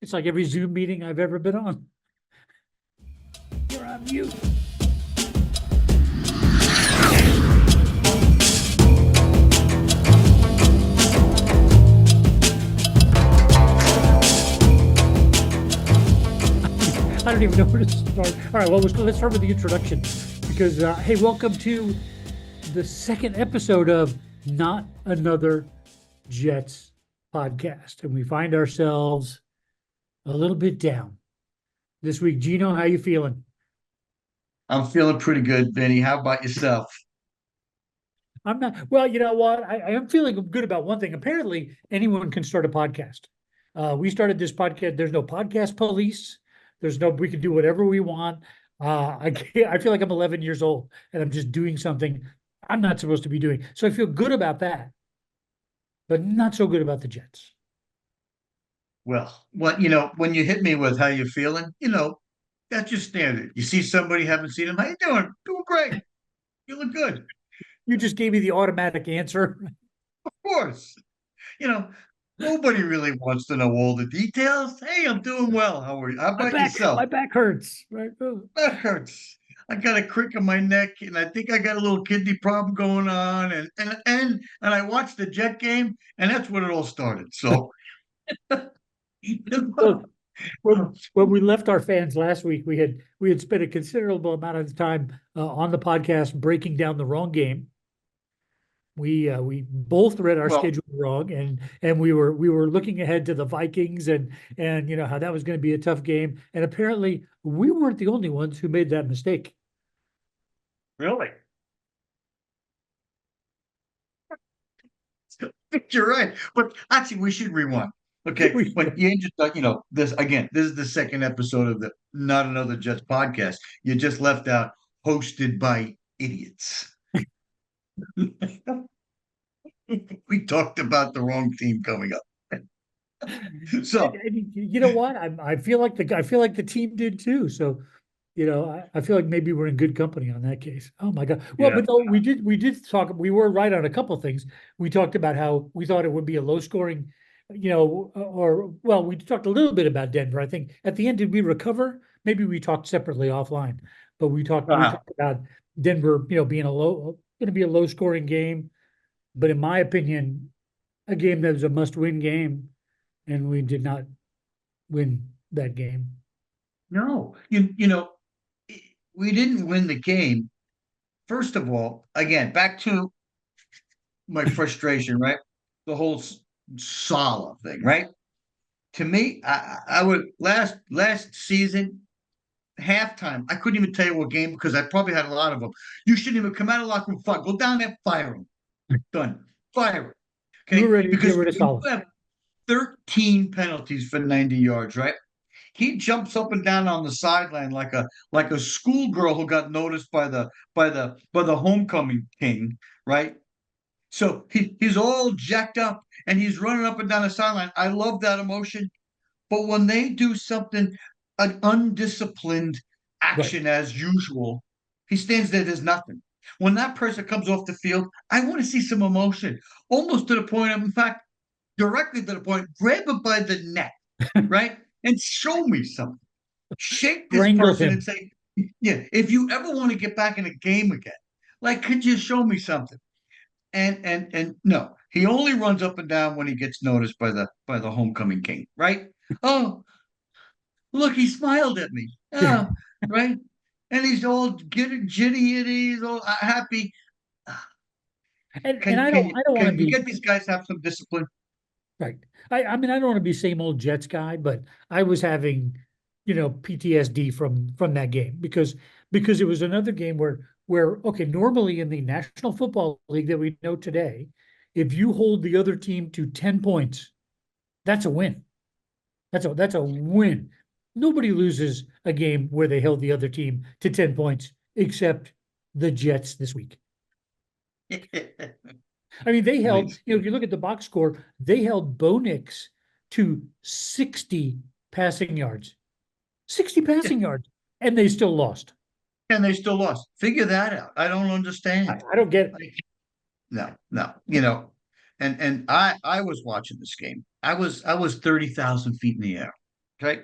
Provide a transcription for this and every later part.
It's like every Zoom meeting I've ever been on. You're on mute. I don't even know where to start. All right, well, let's start with the introduction because, hey, welcome to the second episode of Not Another Jets podcast. And we find ourselves a little bit down this week. Gino, how you feeling? I'm feeling pretty good, Vinny. How about yourself? I'm not, well, you know what? I am feeling good about one thing. Apparently, anyone can start a podcast. We started this podcast. There's no podcast police. We can do whatever we want. I feel like I'm 11 years old and I'm just doing something I'm not supposed to be doing. So I feel good about that, but not so good about the Jets. Well, when you hit me with how you feeling, that's your standard. You see somebody, haven't seen them. How you doing? Doing great. You look good. Of You just gave me the automatic answer. course. You know, Nobody really wants to know all the details. Hey, I'm doing well. How are you? How My about back, yourself? my back hurts. Right? Oh. That hurts. I got a crick in my neck, and I think I got a little kidney problem going on. And I watched the Jet game, and that's when it all started. So, Look, when we left our fans last week, we had spent a considerable amount of time on the podcast breaking down the wrong game. We both read our well, schedule wrong, and we were looking ahead to the Vikings and how that was going to be a tough game. And apparently, we weren't the only ones who made that mistake. really. You're right. But actually, we should rewind. Okay. We, When you just, this is the second episode of the Not Another Jets podcast. You just left out hosted by idiots. We talked about the wrong team coming up. So, and you know what? I feel like the team did too. So I feel like maybe we're in good company on that case. Oh my God. Well, yeah. but no, we did talk, we were right on a couple of things. We talked about how we thought it would be a low scoring, or well, we talked a little bit about Denver. I think at the end, did we recover? Maybe we talked separately offline, but we Uh-huh. talked about Denver, being going to be a low scoring game. But in my opinion, a game that was a must win game, and we did not win that game. No, we didn't win the game. First of all, again, back to my frustration, right? The whole Sala thing, right? To me, I would last season halftime. I couldn't even tell you what game because I probably had a lot of them. You shouldn't even come out of the locker room. Go down there, fire them. Done. Fire it. You were Okay, ready to get because rid of when Salah. you have 13 penalties for 90 yards, right? He jumps up and down on the sideline like a schoolgirl who got noticed by the homecoming king, right? So he's all jacked up and he's running up and down the sideline. I love that emotion. But when they do something, an undisciplined Right. action as usual, he stands there, there's nothing. When that person comes off the field, I want to see some emotion, almost to the point of, in fact, directly to the point, grab it by the neck, right? And show me something. Shake this Strangle person and him. say, yeah, if you ever want to get back in a game again, like, could you show me something? And no, he only runs up and down when he gets noticed by the homecoming king, right? Oh, look, he smiled at me. Yeah. Oh, right. And he's all giddy and he's all happy. And Can I can don't you I don't want to can you be get these guys to have some discipline? right. I mean I don't want to be same old Jets guy, but I was having, PTSD from that game because it was another game where okay, normally in the National Football League that we know today, if you hold the other team to 10 points, that's a win. That's a win. Nobody loses a game where they held the other team to 10 points except the Jets this week. I mean, they held, Please. if you look at the box score, they held Bo Nix to 60 passing yards. 60 passing yards. And they still lost. And they still lost. Figure that out. I don't I, understand. I don't get it. Like, no, no, and I was watching this game. I was 30,000 feet in the air. Okay.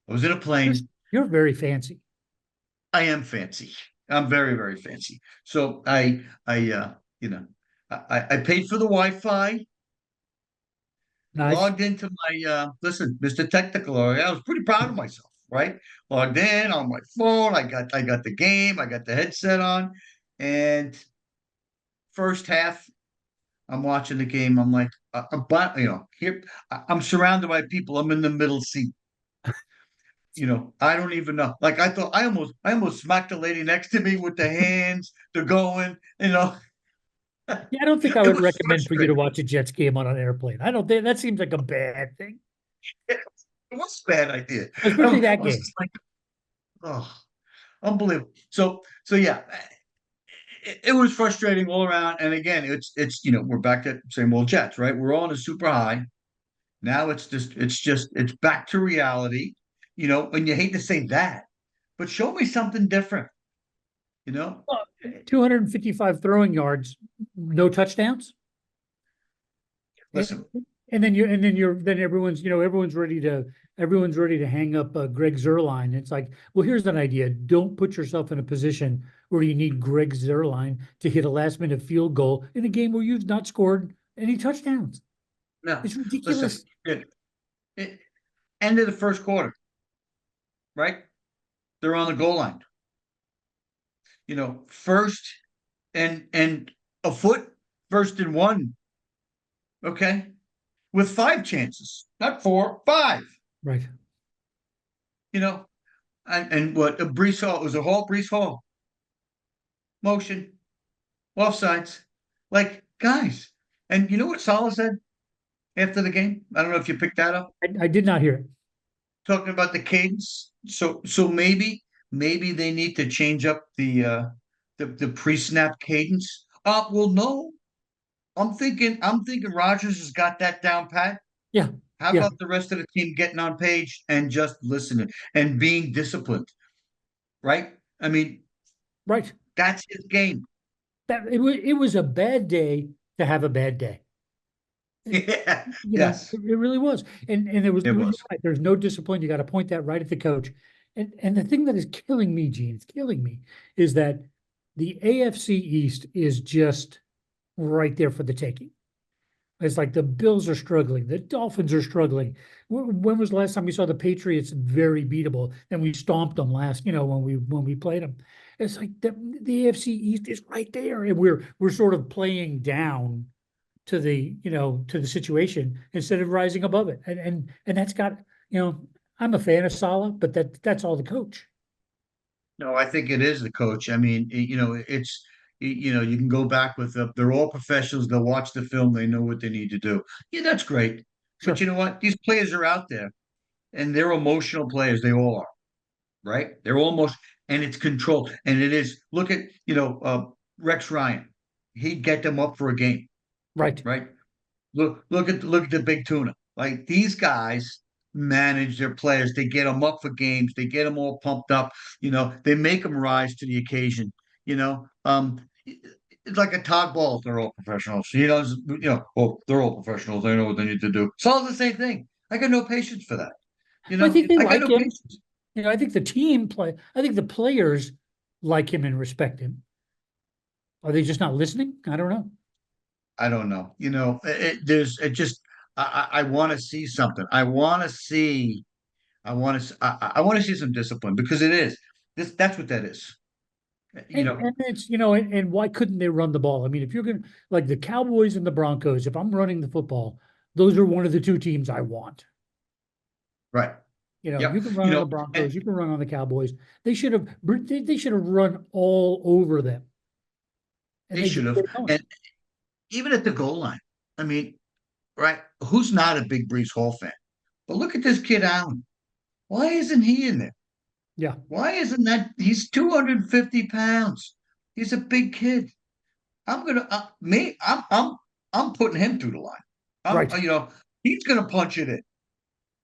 I was in a You're, plane. you're very fancy. I am fancy. I'm very, very fancy. So you know, I paid for the Wi-Fi, Nice. logged into my listen, Mr. Technical. I was pretty proud of myself, right? Logged in on my phone. I got the game, I got the headset on, and first half, I'm watching the game. I'm like, here I'm surrounded by people. I'm in the middle seat. I don't even know. Like I thought, I almost smacked the lady next to me with the hands. They're going. Yeah, I don't think I It would was recommend for you to frustrating. watch a Jets game on an airplane. I don't think that seems like a bad thing, It was a bad idea. especially I that was game. just like, oh, unbelievable. So yeah, it was frustrating all around. And again, it's we're back to same old Jets, right? We're all in a super high. Now it's back to reality. And you hate to say that, but show me something different. You know, Well, 255 throwing yards, no touchdowns. And, listen, then everyone's ready to hang up Greg Zerline. It's like, well, here's an idea. Don't put yourself in a position where you need Greg Zerline to hit a last minute field goal in a game where you've not scored any touchdowns. no, It's listen. ridiculous. It, end of the first quarter, right? They're on the goal line. First and a foot, first and one. Okay, with five chances, not four, five. Right. You know, and what a Brees Hall, it was a Hall, Brees Hall motion, offsides. Like, guys, and you know what Salah said after the game? I don't know if you picked that up, I did not hear it. talking about the cadence. So maybe they need to change up the pre-snap cadence. Well, no. I'm thinking Rogers has got that down pat. Yeah. How Yeah. about the rest of the team getting on page and just listening and being disciplined, right? I mean, Right. that's his game. It was a bad day to have a bad day. Yeah. It, Yes, it really was. And there was, it you're was. right, there's no discipline. You got to point that right at the coach. And the thing that is killing me, Gene, it's killing me, is that the AFC East is just right there for the taking. It's like the Bills are struggling, the Dolphins are struggling. When was the last time we saw the Patriots very beatable? And we stomped them last, when we played them. It's like the AFC East is right there, and we're sort of playing down to the situation instead of rising above it. And that's got, I'm a fan of Salah, but that's all the coach. No, I think it is the coach. I mean, you can go back with they're all professionals. They'll watch the film. They know what they need to do. Yeah, that's great. But Sure. you know what? These players are out there and they're emotional players. They all are, right? They're almost, and it's controlled. And it is, look at, Rex Ryan. He'd get them up for a game, Right. right? Look at the big tuna. Like these guys manage their players. They get them up for games. They get them all pumped up. They make them rise to the occasion. It's like a Todd Ball. They're all professionals. Well, they're all professionals. They know what they need to do. It's all the same thing. I got no patience for that. Well, I think they I got like no him. patience. I think the players like him and respect him. Are they just not listening? I don't know. I don't know. There's it just. I want to see something. I want to see. I want to see some discipline because it is this. That's what that is. You And know, and it's, and why couldn't they run the ball? I mean, if you're gonna like the Cowboys and the Broncos, if I'm running the football, those are one of the two teams I want. right? You Yep. can run on the Broncos, you can run on the Cowboys. They should have run all over them, and They they should didn't get have. it going. And even at the goal line, I mean, right? Who's not a big Brees Hall fan? But look at this kid Allen. Why isn't he in there? Yeah, Why isn't that? He's 250 pounds. He's a big kid. I'm gonna me. I'm putting him through the line. I'm right. he's gonna punch it in.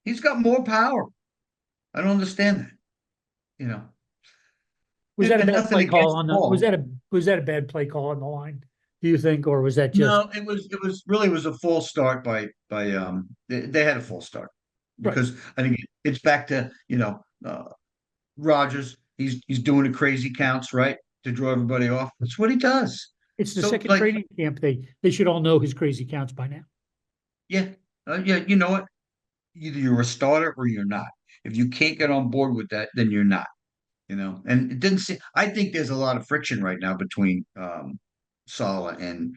He's got more power. I don't understand that. You know, Was that a and bad nothing play call against on the? Was Paul. that a bad play call on the line? Do you think, or was that just No, it was really was a full start by they had a full start. Right. because I think it's back to Rogers. He's doing the crazy counts, right, to draw everybody off. That's what he does. It's the So second like, training camp. They should all know his crazy counts by now. yeah, yeah, you know what? Either you're a starter or you're not. If you can't get on board with that, then you're not. And it didn't see. I think there's a lot of friction right now between Sala and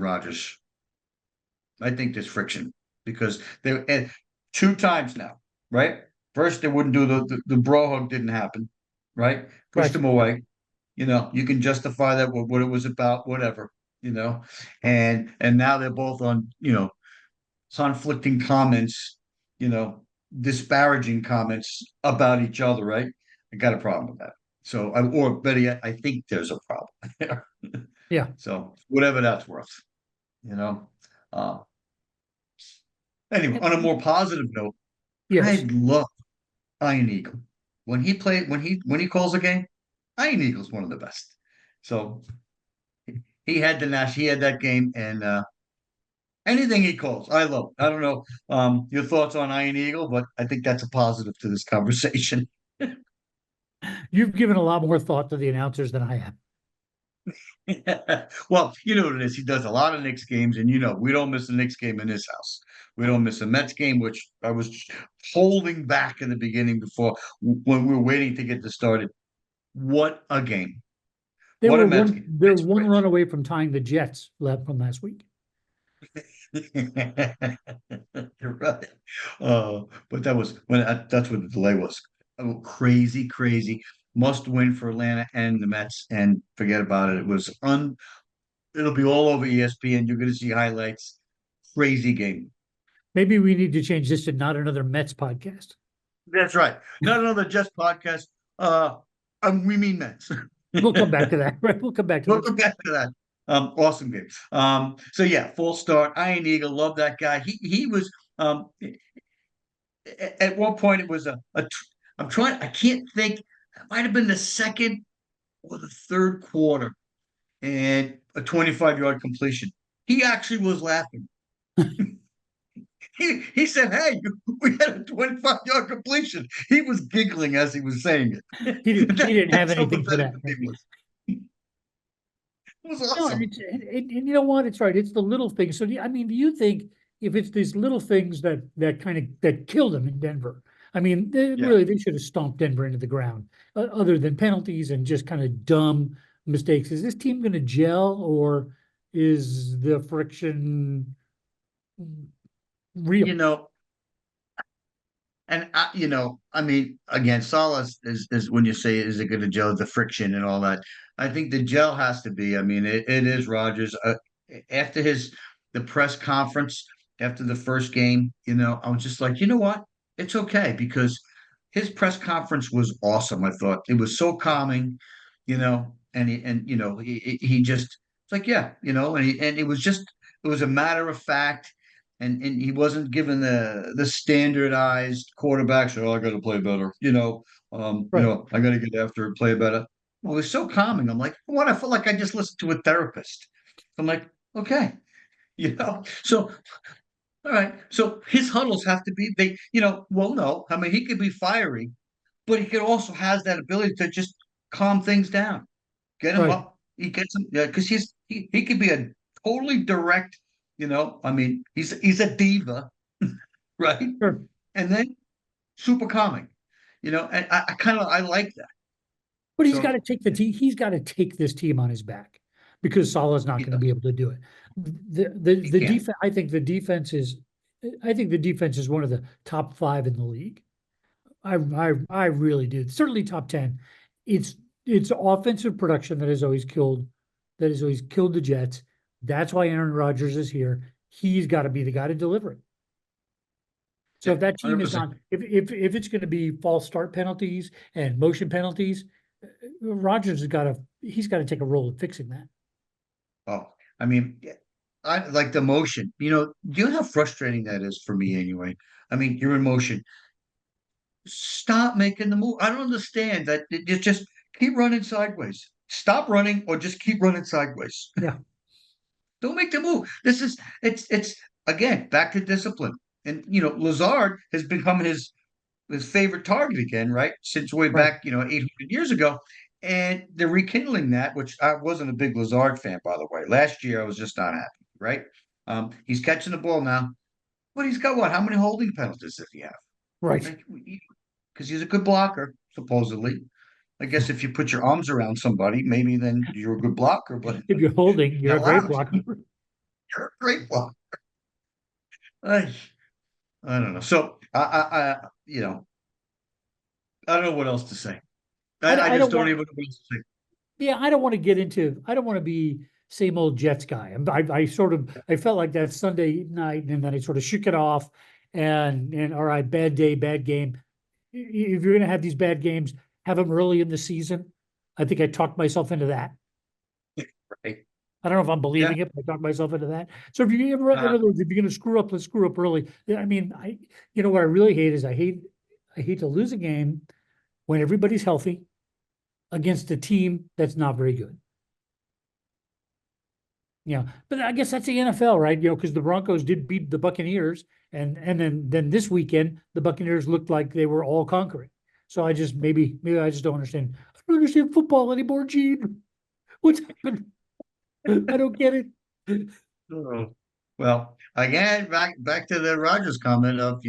Rogers. I think there's friction because they and two times now, right? First, they wouldn't do the bro hug didn't happen, right? Pushed Right. him away. You can justify that with what it was about, whatever, and now they're both on, conflicting comments, you know, disparaging comments about each other, right? I got a problem with that. So, or better yet, I think there's a problem there. Yeah. So, whatever that's worth, you know. Uh, anyway, on a more positive note, I Yes. love Iron Eagle. When he calls a game, Iron Eagle's one of the best. So he had that game, and anything he calls, I love. I don't know your thoughts on Iron Eagle, but I think that's a positive to this conversation. You've given a lot more thought to the announcers than I have. Well, you know what it is. He does a lot of Knicks games, and we don't miss a Knicks game in this house. We don't miss a Mets game, which I was holding back in the beginning before when we were waiting to get this started. What a game! What a Mets game! They're Mets one run away from tying the Jets left from last week. You're right. But that's what the delay was. Oh, crazy, crazy. Must win for Atlanta and the Mets, and forget about it. It'll be all over ESPN. You're going to see highlights. Crazy game. Maybe we need to change this to not another Mets podcast. That's right. Not another Just podcast. Uh, we mean Mets. We'll come back to that. Right. We'll come back to We'll that. go back to that. Awesome game. So yeah, full start. Iron Eagle, love that guy. He was at one point it was I'm trying, I can't think. It might have been the second or the third quarter, and a 25-yard completion. He actually was laughing. He said, "Hey, we had a 25-yard completion." He was giggling as he was saying it. He didn't have That's how anything for pathetic that. the game was. It was No, and awesome. you know what? It's right. It's the little things. So I mean, do you think if it's these little things that kind of that killed them in Denver? I mean, Yeah. they should have stomped Denver into the ground. Other than penalties and just kind of dumb mistakes, is this team going to gel, or is the friction You real? know, And I mean, again, solace is when you say is it going to gel the friction and all that. I think the gel has to be. I mean, it is Rogers. After the press conference after the first game, I was just like, you know what? It's okay because his press conference was awesome. I thought it was so calming, and he just it's like, yeah, and it was a matter of fact, and he wasn't given the standardized quarterbacks. Oh, I got to play better. Right. I got to get after and play better. Well, it was so calming. I'm like, what? I felt like I just listened to a therapist. I'm like, okay, So all right. So his huddles have to be well, no. I mean, he could be fiery, but he could also has that ability to just calm things down, get him Right. up. He gets him, yeah, because he could be a totally direct. I mean, he's a diva, right? Sure. And then super calming. And I like that. But he's got to So take the team. He's got to take this team on his back because Salah's not he going to does. be able to do it. He The can. defense. I think the defense is one of the top five in the league. I really do. Certainly top 10. It's it's offensive production that has always killed the Jets. That's why Aaron Rodgers is here. He's got to be the guy to deliver it. So Yeah, if that team is 100%. not, if it's going to be false start penalties and motion penalties, Rodgers he's got to take a role in fixing that. Oh, I mean, yeah, I like the motion. Do you know how frustrating that is for me anyway? I mean, you're in motion. Stop making the move. I don't understand that. You just keep running sideways. Stop running or just keep running sideways. Yeah. Don't make the move. It's again back to discipline. And Lazard has become his favorite target again, right? Since way Right. back, 800 years ago. And they're rekindling that, which I wasn't a big Lazard fan, by the way. Last year, I was just not happy, right? He's catching the ball now, but he's got what? How many holding penalties does he have? Right. Like, because he's a good blocker, supposedly. I guess if you put your arms around somebody, maybe then you're a good blocker, but If you're holding, you're you're a not great allowed. blocker. You're a great blocker. I, I don't know. So I don't know what else to say. I I just don't don't want, even know what else to say. yeah, I don't want to get into, I don't want to be same old Jets guy. I sort of, I felt like that Sunday night and then I sort of shook it off and all right, bad day, bad game. If you're going to have these bad games, have them early in the season. I think I talked myself into that. Right. I don't know if I'm Yeah. believing it, but I talked myself into that. So if you ever, in Uh, other words, if you're going to screw up, let's screw up early. Yeah, I mean, what I really hate is I hate to lose a game when everybody's healthy against a team that's not very good. Yeah, but I guess that's the NFL, right? Because the Broncos did beat the Buccaneers, and then this weekend the Buccaneers looked like they were all conquering. So I just maybe I just don't understand. I don't understand football anymore, Gene. What's happened? I don't get it. oh. Well, again, back to the Rogers comment of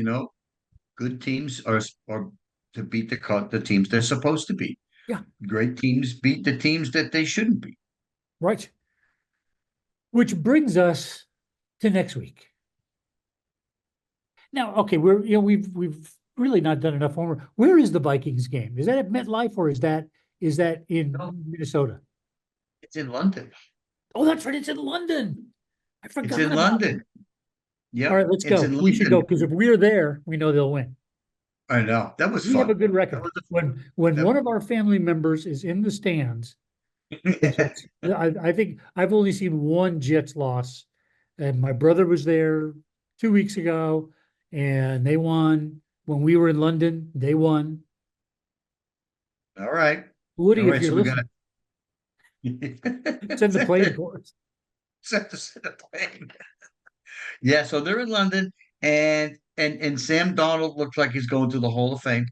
good teams are to beat the teams they're supposed to beat. Yeah, Great teams beat the teams that they shouldn't beat. right. Which brings us to next week. Now, okay, we've really not done enough homework. Where is the Vikings game? Is that at MetLife or is that No, in Minnesota? it's in London. Oh, that's right. It's in London. I It's forgot in about that. London. All Yep, right, let's it's go. in We should go London. because if we're there, we know they'll win. I know that was We have fun. a good That record. was When that, one of our family members is in the stands, the Jets. I think I've only seen one Jets loss, and my brother was there 2 weeks ago, and they won. When we were in London, they won. all right, all Woody, if right. you're So we got listening, send the plane to for us. set the plane. Yeah, so they're in London, and Sam Donald looks like he's going to the Hall of Fame.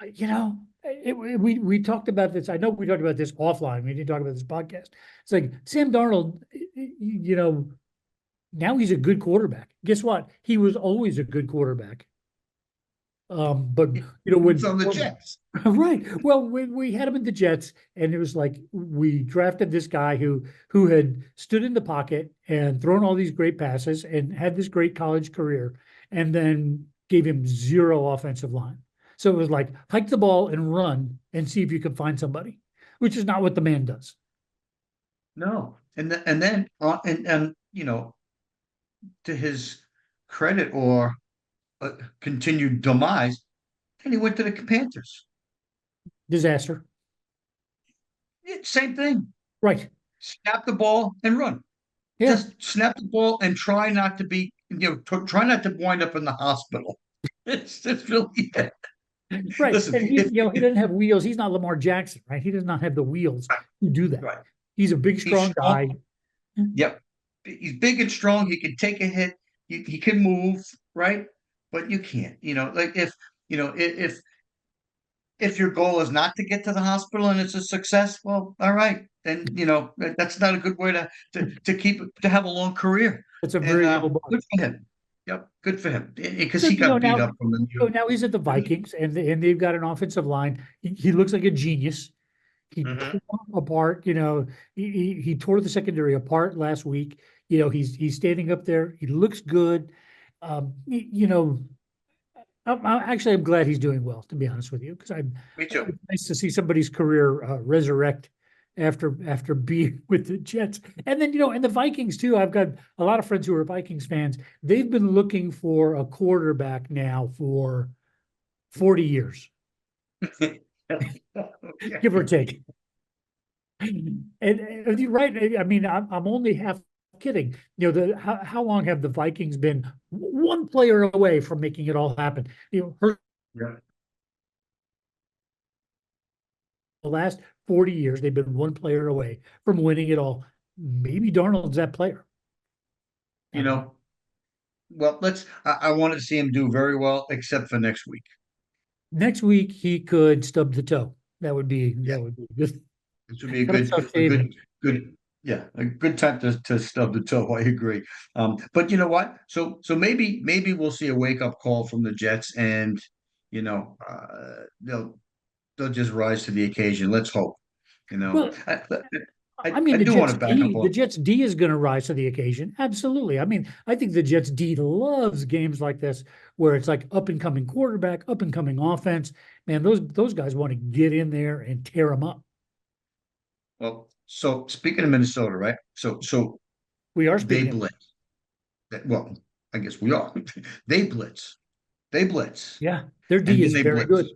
We talked about this. I know we talked about this offline. We didn't talk about this podcast. It's like Sam Darnold, now he's a good quarterback. Guess what? He was always a good quarterback. But It's on the Jets. right. Well, when we had him in the Jets, and it was like we drafted this guy who had stood in the pocket and thrown all these great passes and had this great college career, and then gave him zero offensive line. So it was like hike the ball and run and see if you can find somebody, which is not what the man does. No, and then and to his credit or continued demise, and he went to the Panthers. Disaster. Same thing. Right. Snap the ball and run. Yeah. Just snap the ball and try not to be, try not to wind up in the hospital. It's really it. Right. Listen, And he doesn't have wheels. He's not Lamar Jackson, right? He does not have the wheels to do that. right, He's a big, he's strong strong. guy. Yep, he's big and strong. He can take a hit. He can move, right? But you can't. Like you know if your goal is not to get to the hospital and it's a success, well, all right, then that's not a good way to have a long career. It's a And very low bar. good for him. Yep, good for him because So, he got beat now, up from the now he's at the Vikings and they've got an offensive line. He looks like a genius. He Mhm. tore apart, he tore the secondary apart last week. He's standing up there. He looks good. Um, y- you know, I'm glad he's doing well, to be honest with you, because Me too. it's nice to see somebody's career resurrect after being with the Jets. And then, and the Vikings too. I've got a lot of friends who are Vikings fans. They've been looking for a quarterback now for 40 years, give or Okay. take. And you're right. I mean, I'm only half kidding. How long have the Vikings been one player away from making it all happen? Yeah. The last 40 years, they've been one player away from winning it all. Maybe Darnold's that player. I You don't know. know, well, I want to see him do very well, except for next week. Next week he could stub the toe. Yeah, That would be good. this would be Gotta start a saving. good, yeah, a good time to stub the toe. I agree. But you know what? So maybe we'll see a wake up call from the Jets, and they'll just rise to the occasion. Let's hope. You know, Well, I I mean, I the do want Jets to back up D, the on. Jets D is going to rise to the occasion. Absolutely. I mean, I think the Jets D loves games like this where it's like up and coming quarterback, up and coming offense. Man, those guys want to get in there and tear them up. Well, so speaking of Minnesota, right? So We are they speaking of, blitz. Well, I guess we are. They blitz. They blitz, yeah, their and D then is they very good. blitz.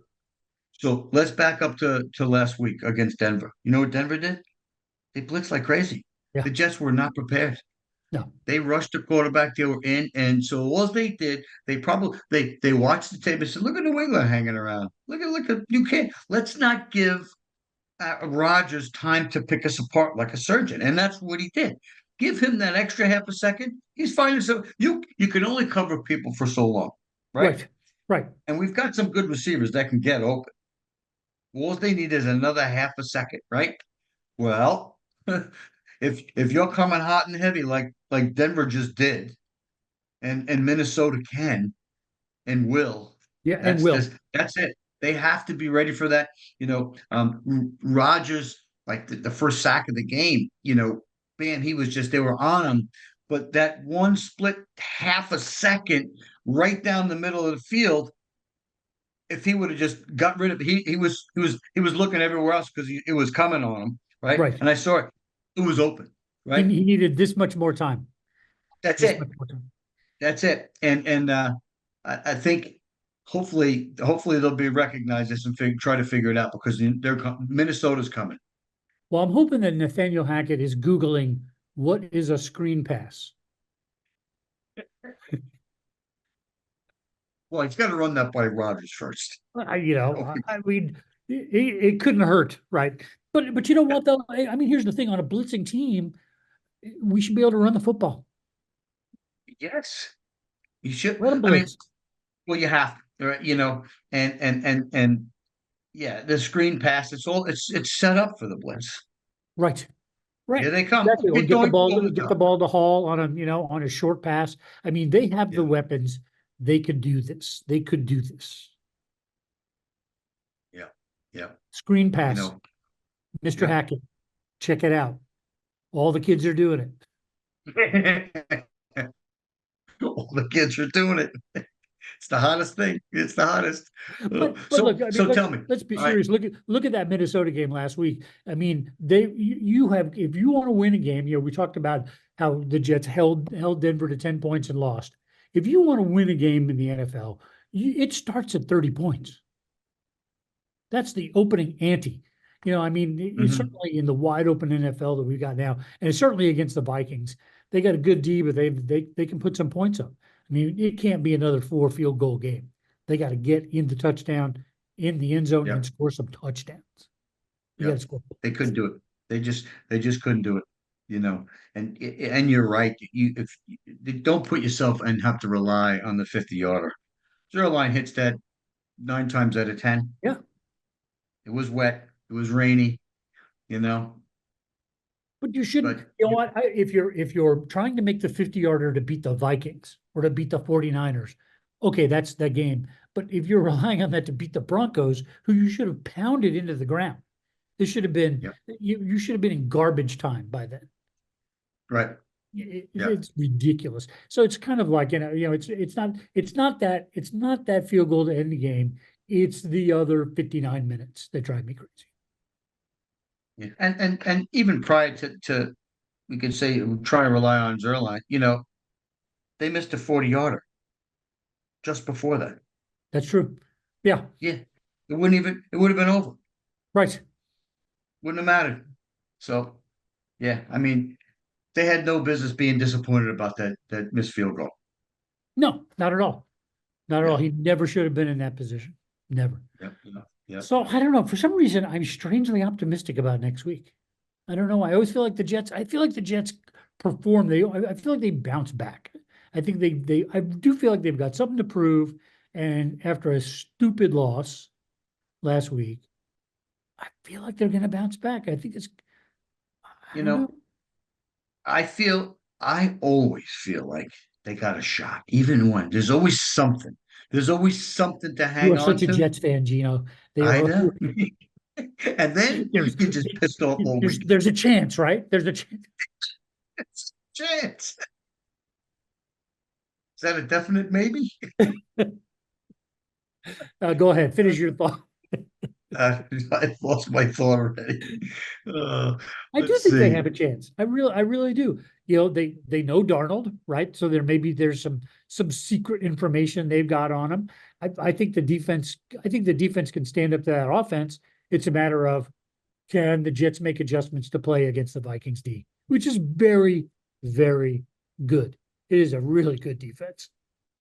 So let's back up to last week against Denver. You know what Denver did? They blitzed like crazy. Yeah, The Jets were not prepared. no, They rushed the quarterback. They were in, and so all they did, they watched the tape and said, "Look at New England hanging around. Look at you can't. Let's not give Rodgers time to pick us apart like a surgeon," and that's what he did. Give him that extra half a second. He's finding so you can only cover people for so long, right? right, right. And we've got some good receivers that can get open. All they need is another half a second, right? Well, if you're coming hot and heavy like Denver just did, and Minnesota can and will, Yeah, and that's will. this that's it. They have to be ready for that. Rodgers, like the first sack of the game, man, he was just they were on him. But that one split half a second right down the middle of the field, if he would have just got rid of it, he was looking everywhere else because it was coming on him, right? Right. And I saw it; it was open, right? He needed this much more time. That's This much it. more time. That's it. And I think hopefully they'll be recognized this and try to figure it out because Minnesota's coming. Well, I'm hoping that Nathaniel Hackett is Googling what is a screen pass. Well, he's got to run that by Rodgers first. I mean, it couldn't hurt, right? But you know what though? I mean, here's the thing: on a blitzing team, we should be able to run the football. Yes, you should. Let them I mean, blitz. well, you have to, right? And yeah, the screen pass. It's set up for the blitz. Right, right, Here they come. exactly. Or Get going over the get the top. ball to Hall on on a short pass. I mean, they have Yeah, the weapons. They could do this. They could do this. yeah, yeah. Screen You pass, know, Mr. yeah. Hackett. Check it out. All the kids are doing it. All the kids are doing it. It's the hottest thing. It's the hottest. But So look, I mean, so tell me. let's be All right. serious. Look at that Minnesota game last week. I mean, you have if you want to win a game, we talked about how the Jets held Denver to 10 points and lost. If you want to win a game in the NFL, it starts at 30 points. That's the opening ante. I mean, it's Mhm. certainly in the wide open NFL that we got now, and it's certainly against the Vikings. They got a good D, but they can put some points up. I mean, it can't be another 4 field goal game. They got to get in the touchdown in the end zone and Yep. score some touchdowns. You got to Yep. score They points. couldn't do it. They just couldn't do it. And you're right. If don't put yourself and have to rely on the 50-yarder. Zero line hits that 9 times out of 10. Yeah, It was wet. It was rainy. You know, but you shouldn't. but You know what? If you're trying to make the 50-yarder to beat the Vikings or to beat the 49ers, okay, that's that game. But if you're relying on that to beat the Broncos, who you should have pounded into the ground, this should have been yeah, you should have been in garbage time by then. right. Yeah. It's ridiculous. So it's kind of like it's not that field goal to end the game. It's the other 59 minutes that drive me crazy. Yeah. And even prior to we could say try and rely on Zerline, they missed a 40-yarder just before that. That's true. Yeah, Yeah. It would have been over. right. Wouldn't have mattered. So yeah, I mean, they had no business being disappointed about that missed field goal. No, not at all. Not at all. Yeah. He never should have been in that position. Never. Yep. Yeah. Yep. So I don't know. For some reason, I'm strangely optimistic about next week. I don't know. I always feel like the Jets. I feel like the Jets perform. I feel like they bounce back. I think I do feel like they've got something to prove. And after a stupid loss last week, I feel like they're going to bounce back. I think I You don't know. know, I always feel like they got a shot, even when there's always something. There's always something to You hang are on such a to. Jets fan, Gino. They I are. know. And then There's you're just pissed off all week. there's a chance, right? There's a chance. Chance. Is that a definite maybe? Go ahead, finish your thought. Uh, I lost my thought already. Uh, I do let's think they see. have a chance. I really do. You know, they know Darnold, right? So there's some secret information they've got on him. I think the defense can stand up to that offense. It's a matter of can the Jets make adjustments to play against the Vikings D, which is very, very good. It is a really good defense.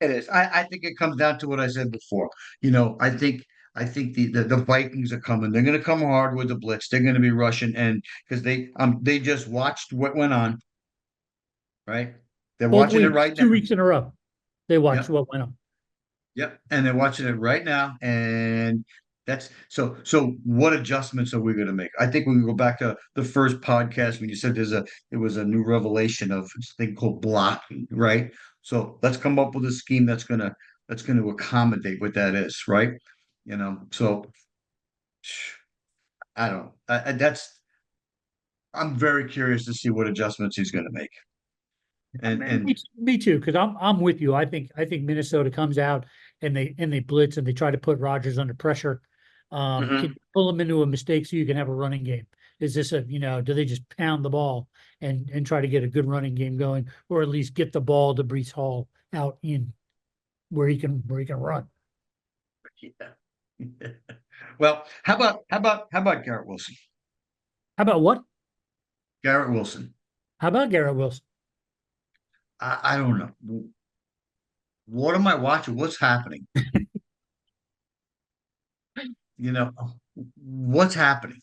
It is. I think it comes down to what I said before. I think the Vikings are coming. They're going to come hard with the blitz. They're going to be rushing, and because they just watched what went on, right? They're Both watching it weeks, right now. 2 weeks in a row, they watched Yep. what went on. Yep. And they're watching it right now. And that's so what adjustments are we going to make? I think we can go back to the first podcast when you said it was a new revelation of this thing called blocking, right? So let's come up with a scheme that's gonna accommodate what that is, right? So I don't know. I'm very curious to see what adjustments he's gonna make. And Me too, because I'm with you. I think Minnesota comes out and they blitz and they try to put Rodgers under pressure. Can Mhm. you pull him into a mistake so you can have a running game? Is this do they just pound the ball and try to get a good running game going, or at least get the ball to Brees Hall out in where he can run? Yeah. Well, how about Garrett Wilson? How about what? Garrett Wilson. How about Garrett Wilson? I don't know. What am I watching? What's happening? You know, what's happening?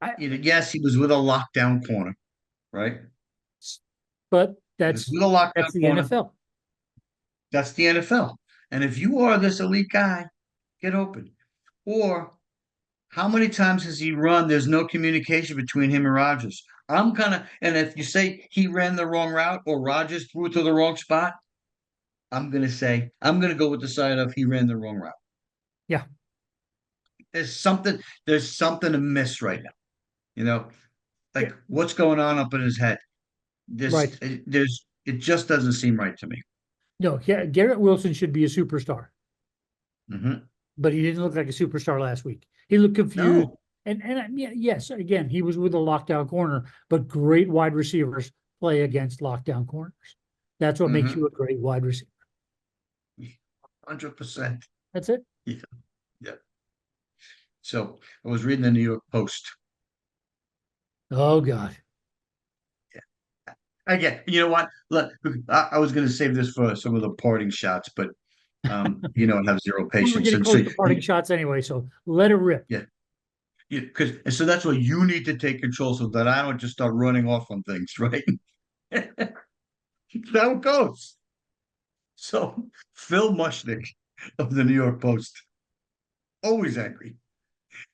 I, Yes, he was with a lockdown corner, right? but He was that's with a lockdown that's the corner. NFL. That's the NFL. And if you are this elite guy, get open. Or how many times has he run? There's no communication between him and Rodgers. And if you say he ran the wrong route or Rodgers threw it to the wrong spot, I'm gonna go with the side of he ran the wrong route. Yeah, There's something amiss right now. You know, yeah, like what's going on up in his head? right. It just doesn't seem right to me. No, yeah, Garrett Wilson should be a superstar, Hmm. but he didn't look like a superstar last week. He looked confused. No. Yeah, yes, again, he was with a lockdown corner, but great wide receivers play against lockdown corners. That's what makes Hmm. you a great wide receiver. 100%. That's it. Yeah. Yeah. So I was reading the New York Post. Oh God. Again, you know what? Look, I was going to save this for some of the parting shots, but I have zero We were patience, getting and so close to parting shots anyway, so let it rip. yeah, because and so that's why you need to take control so that I don't just start running off on things, right? That's how it goes. So Phil Mushnick of the New York Post, always angry,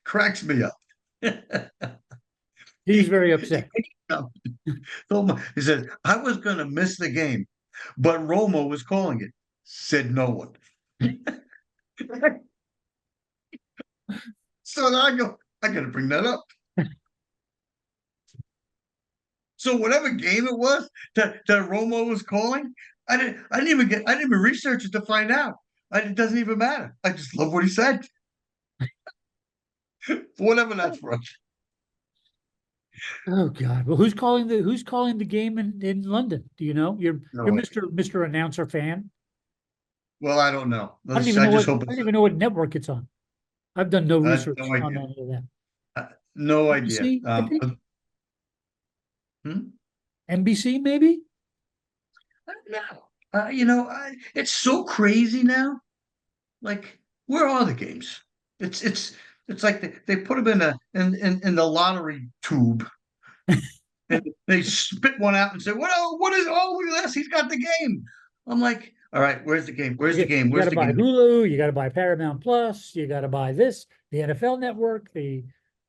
cracks me up. He's he, very upset. he said, I was going to miss the game, but Romo was calling it. Said no one. So then I got to bring that up. So whatever game it was that Romo was calling, I didn't even research it to find out. It doesn't even matter. I just love what he said. Whatever that's worth. Oh God. Well, who's calling the game in London? Do you know? You're No idea. Mr. Announcer fan. Well, I don't know. I don't even I know just what hope I don't it's even know what network it's on. I've done no no research on idea. any of that. No idea. NBC, I think. Hmm? NBC, maybe? No. It's so crazy now. Like, where are the games? It's like they put them in the lottery tube and they spit one out and say, what is, oh, look at this, he's got the game. I'm like, all right, where's the game? Where's the game? You got Where's to the buy game? Hulu, you got to buy Paramount Plus, you got to buy this, the NFL Network, the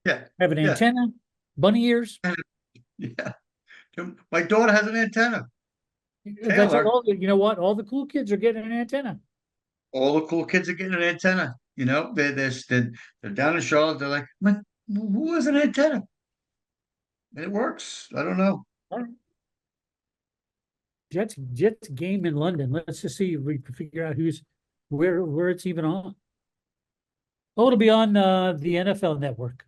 Yeah, have an yeah, antenna, bunny ears. yeah. My daughter has an antenna. That's Taylor, you know what? All the cool kids are getting an antenna. all the cool kids are getting an antenna. They're down in Charlotte. They're like, man, who has an antenna? And it works. I don't know. All right. Jets game in London. Let's just see if we can figure out where it's even on. Oh, it'll be on the NFL Network.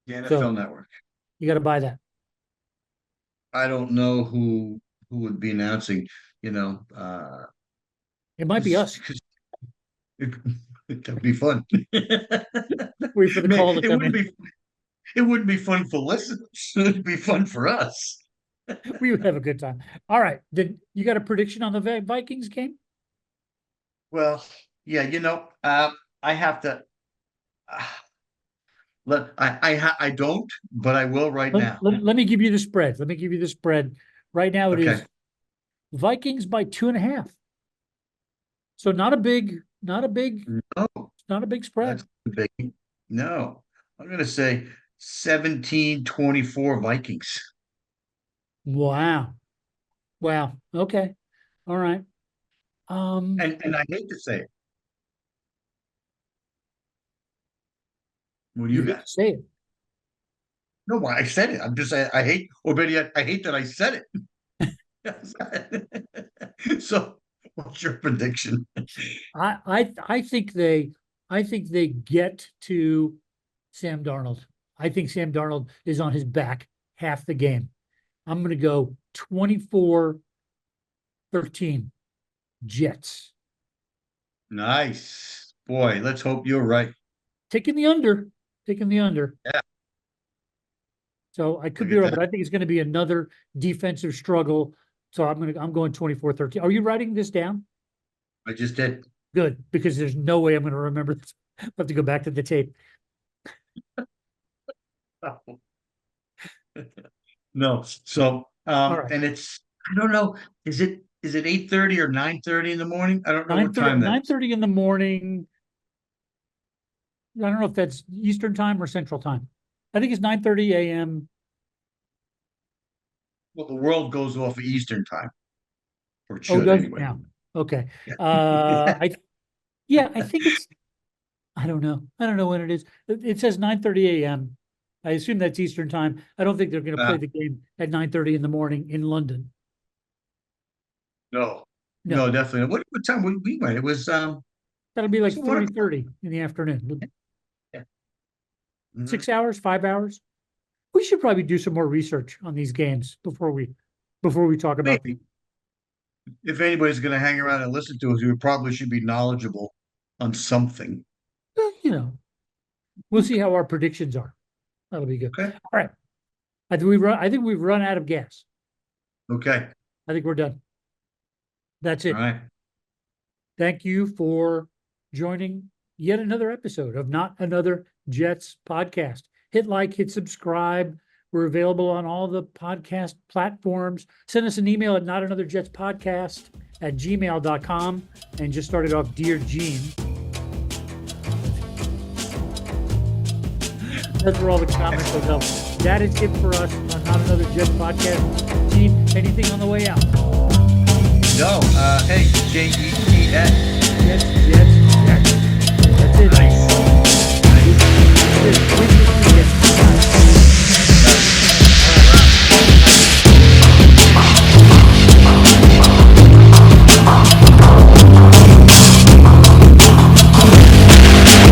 The NFL So Network. you got to buy that. I don't know who would be announcing. You know, It might be us. it, that'd be fun. Wait for the call to It come wouldn't in. be it wouldn't be fun for listeners. It'd be fun for us. We would have a good time. All right. Did you got a prediction on the Vikings game? Well, yeah, I have to. Uh, I don't, but I will right now. Let me give you the spread. Let me give you the spread. Right now it Okay. is Vikings by 2.5. So not a big No, spread. that's the big. No, I'm going to say 17-24 Vikings. Wow. Wow. Okay. All right. And I hate to say it. What do You you hate got? to say it. No, I said it. I'm just saying I hate, or better yet, I hate that I said it. So, what's your prediction? I think they get to Sam Darnold. I think Sam Darnold is on his back half the game. I'm going to go 24-13 Jets. Nice. Boy, let's hope you're right. Taking the under. Taking the under. Yeah. So I could Look be at wrong, that. but I think it's going to be another defensive struggle. So I'm going 24-13. Are you writing this down? I just did. Good, because there's no way I'm going to remember this. I have to go back to the tape. No. So, All right. and I don't know, is it 8:30 or 9:30 in the morning? I don't know what 9:30, time that is. 9:30 in the morning. I don't know if that's Eastern time or Central time. I think it's 9:30 a.m. Well, the world goes off of Eastern time, or it Oh, should does it anyway. now? Okay. Yeah. I think it's, I don't know. I don't know when it is. It says 9:30 a.m. I assume that's Eastern time. I don't think they're going to Uh, play the game at 9:30 in the morning in London. no, No, no, definitely. What time we went? It was that'll be like so 1 o'clock. 3:30 in the afternoon. Yeah. Mhm. 6 hours, 5 hours. We should probably do some more research on these games before we talk about them. Maybe if anybody's going to hang around and listen to us, we probably should be knowledgeable on something. You know, we'll see how our predictions are. That'll be good. Okay. All right. I think we've run out of gas. Okay. I think we're done. That's All it. right. Thank you for joining yet another episode of Not Another Jets podcast. Hit like, hit subscribe. We're available on all the podcast platforms. Send us an email at notanotherjetspodcast@gmail.com and just started off, Dear Gene. That's where all the comments will go. That is it for us on Not Another Jets podcast. Gene, anything on the way out? No. Hey, JETS. Jets, Jets.